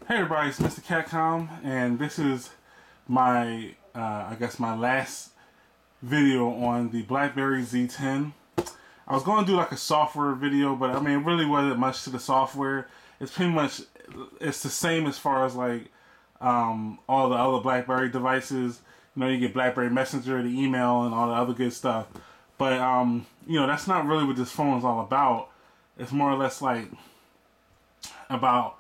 Hey everybody, it's Mr. Catcom, and this is my, I guess my last video on the Blackberry Z10. I was going to do like a software video, but I mean, it really wasn't much to the software. It's pretty much, it's the same as far as like all the other Blackberry devices. You know, you get Blackberry Messenger, the email, and all the other good stuff. But, you know, that's not really what this phone is all about. It's more or less like about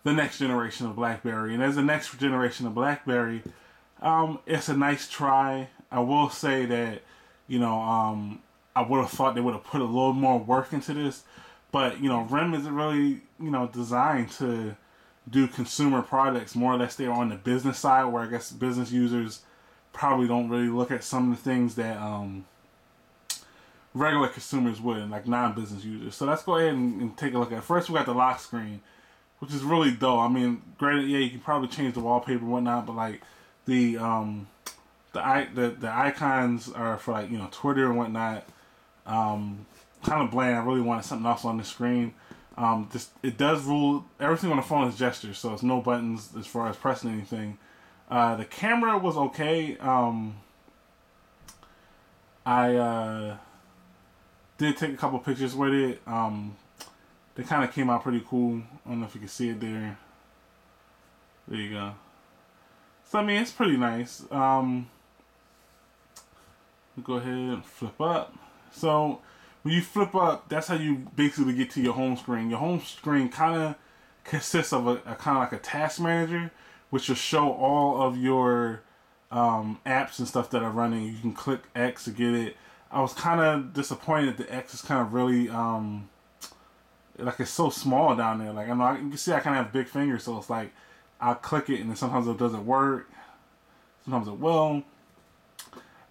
the next generation of BlackBerry. And as the next generation of BlackBerry, it's a nice try. I will say that, you know, I would have thought they would have put a little more work into this. But, you know, RIM isn't really, you know, designed to do consumer products. More or less they're on the business side, where I guess business users probably don't really look at some of the things that regular consumers would, like non-business users. So let's go ahead and take a look at it. First, we got the lock screen, which is really dull. I mean, granted, yeah, you can probably change the wallpaper and whatnot, but like the icons are for like, you know, Twitter and whatnot. Kind of bland. I really wanted something else on the screen. Just it does rule everything on the phone is gestures, so it's no buttons as far as pressing anything. The camera was okay. I did take a couple pictures with it. They kind of came out pretty cool. I don't know if you can see it there. There you go. So I mean, it's pretty nice. Go ahead and flip up. So when you flip up, that's how you basically get to your home screen. Your home screen kind of consists of a kind of like a task manager, which will show all of your apps and stuff that are running. You can click X to get it. I was kind of disappointed that the X is kind of really like it's so small down there. Like I know you can see I kind of have big fingers, so it's like I'll click it and then sometimes it doesn't work. Sometimes it will.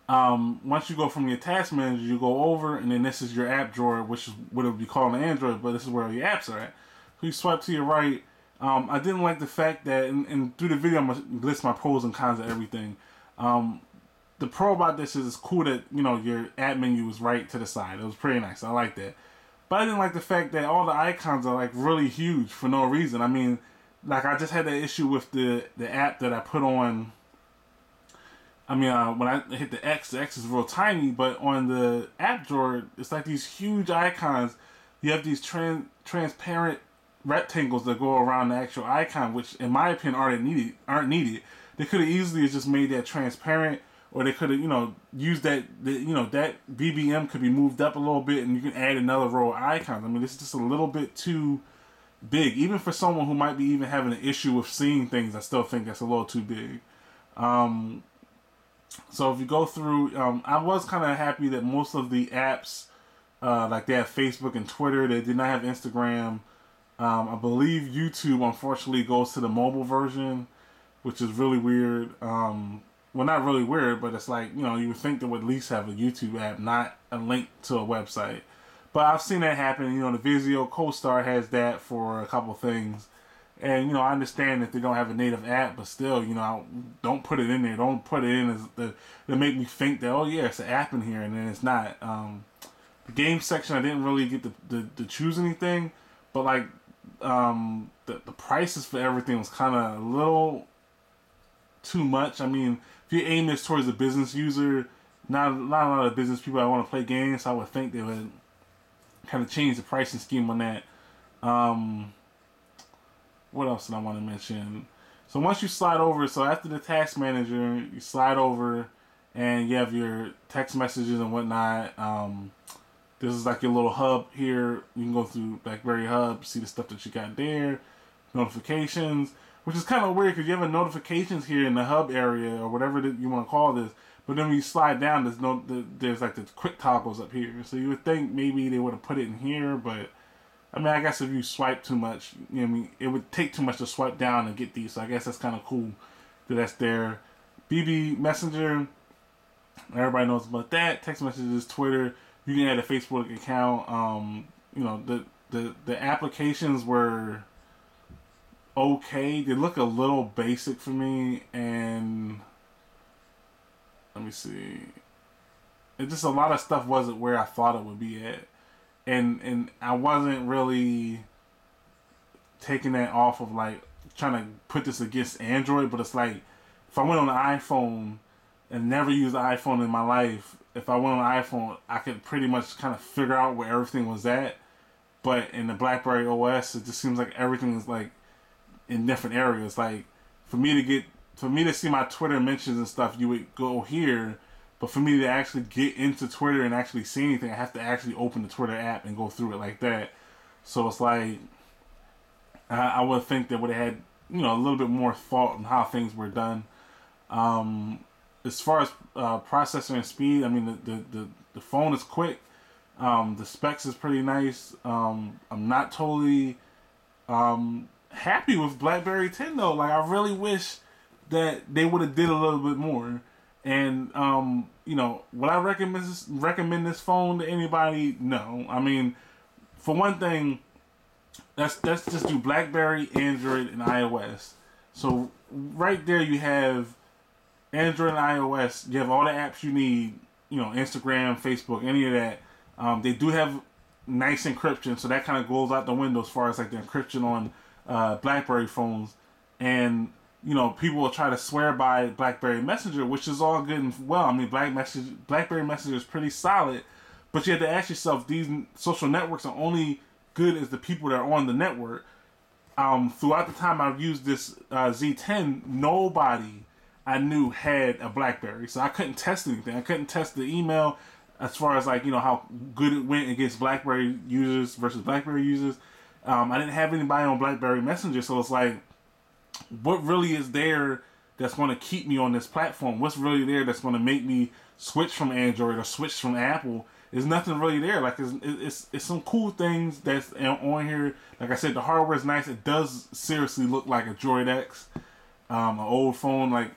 Once you go from your task manager, you go over and then this is your app drawer, which is what it would be called on Android, but this is where your apps are at. So you swipe to your right. I didn't like the fact that, and through the video I'm going to list my pros and cons of everything. The pro about this is it's cool that, you know, your app menu is right to the side. It was pretty nice. I like that. But I didn't like the fact that all the icons are like really huge for no reason. I mean, like I just had that issue with the app that I put on. I mean, when I hit the X is real tiny, but on the app drawer, it's like these huge icons. You have these transparent rectangles that go around the actual icon, which, in my opinion, aren't needed. They could have easily just made that transparent, or they could have, you know, used that. You know, that BBM could be moved up a little bit, and you can add another row of icons. I mean, this is just a little bit too big, even for someone who might be even having an issue with seeing things. I still think that's a little too big. So if you go through, I was kind of happy that most of the apps, like they have Facebook and Twitter, they did not have Instagram. I believe YouTube, unfortunately, goes to the mobile version, which is really weird. Well, not really weird, but it's like, you know, you would think they would at least have a YouTube app, not a link to a website. But I've seen that happen. You know, the Vizio CoStar has that for a couple things. And, you know, I understand that they don't have a native app, but still, you know, don't put it in there. Don't put it in as to make me think that, oh, yeah, it's an app in here, and then it's not. The game section, I didn't really get to choose anything, but, like, the prices for everything was kind of a little too much. I mean, if you aim this towards a business user, not a lot of business people that want to play games, so I would think they would kind of change the pricing scheme on that. What else did I want to mention? So once you slide over, so after the task manager, you slide over and you have your text messages and whatnot. This is like your little hub here. You can go through BlackBerry Hub, see the stuff that you got there, notifications, which is kind of weird because you have notifications here in the hub area or whatever that you want to call this. But then when you slide down, there's like the quick toggles up here. So you would think maybe they would have put it in here, but I mean, I guess if you swipe too much, you know what I mean, it would take too much to swipe down and get these. So I guess that's kind of cool that that's there. BB Messenger, everybody knows about that. Text messages, Twitter. You can add a Facebook account. You know, the applications were okay. They look a little basic for me, and let me see. It just a lot of stuff wasn't where I thought it would be at. And I wasn't really taking that off of like trying to put this against Android, but it's like if I went on an iPhone and never used the iPhone in my life, if I went on an iPhone, I could pretty much kind of figure out where everything was at. But in the BlackBerry OS, it just seems like everything is like in different areas. Like for me to see my Twitter mentions and stuff, you would go here. But for me to actually get into Twitter and actually see anything, I have to actually open the Twitter app and go through it like that. So it's like I would think they would have had a little bit more thought on how things were done. As far as processor and speed, I mean the phone is quick. The specs is pretty nice. I'm not totally happy with Blackberry 10 though. Like I really wish that they would have did a little bit more. And would I recommend this phone to anybody? No. I mean, for one thing, let's just do BlackBerry, Android, and iOS. So right there you have Android and iOS. You have all the apps you need. Instagram, Facebook, any of that. They do have nice encryption, so that kind of goes out the window as far as like the encryption on BlackBerry phones. And people will try to swear by BlackBerry Messenger, which is all good and well. I mean, BlackBerry Messenger is pretty solid, but you have to ask yourself: these social networks are only good as the people that are on the network. Throughout the time I've used this Z10, nobody I knew had a BlackBerry, so I couldn't test anything. I couldn't test the email as far as like how good it went against BlackBerry users versus BlackBerry users. I didn't have anybody on BlackBerry Messenger, so it's like, what really is there that's going to keep me on this platform? What's really there that's going to make me switch from Android or switch from Apple? There's nothing really there. Like it's some cool things that's on here. Like I said, the hardware is nice. It does seriously look like a Droid X, an old phone. Like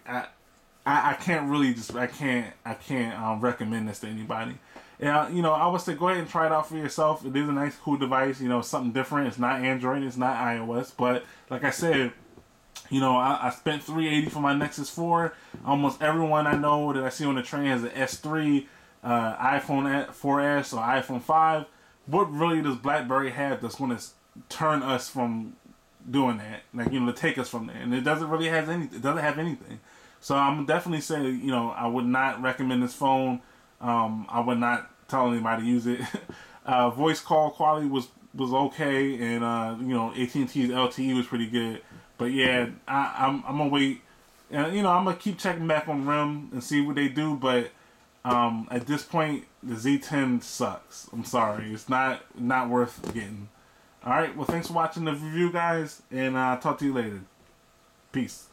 I can't really I can't recommend this to anybody. And I would say go ahead and try it out for yourself. It is a nice, cool device. Something different. It's not Android. It's not iOS. But like I said, I spent $380 for my Nexus 4. Almost everyone I know that I see on the train has an S3, iPhone 4S, or iPhone 5. What really does BlackBerry have that's going to turn us from doing that? Like, to take us from there. And it doesn't really have anything. It doesn't have anything. So I'm definitely saying, I would not recommend this phone. I would not tell anybody to use it. Voice call quality was okay, and AT&T's LTE was pretty good. But yeah, I'm gonna wait, and I'm gonna keep checking back on RIM and see what they do. But at this point, the Z10 sucks. I'm sorry, it's not worth getting. All right, well, thanks for watching the review, guys, and I'll talk to you later. Peace.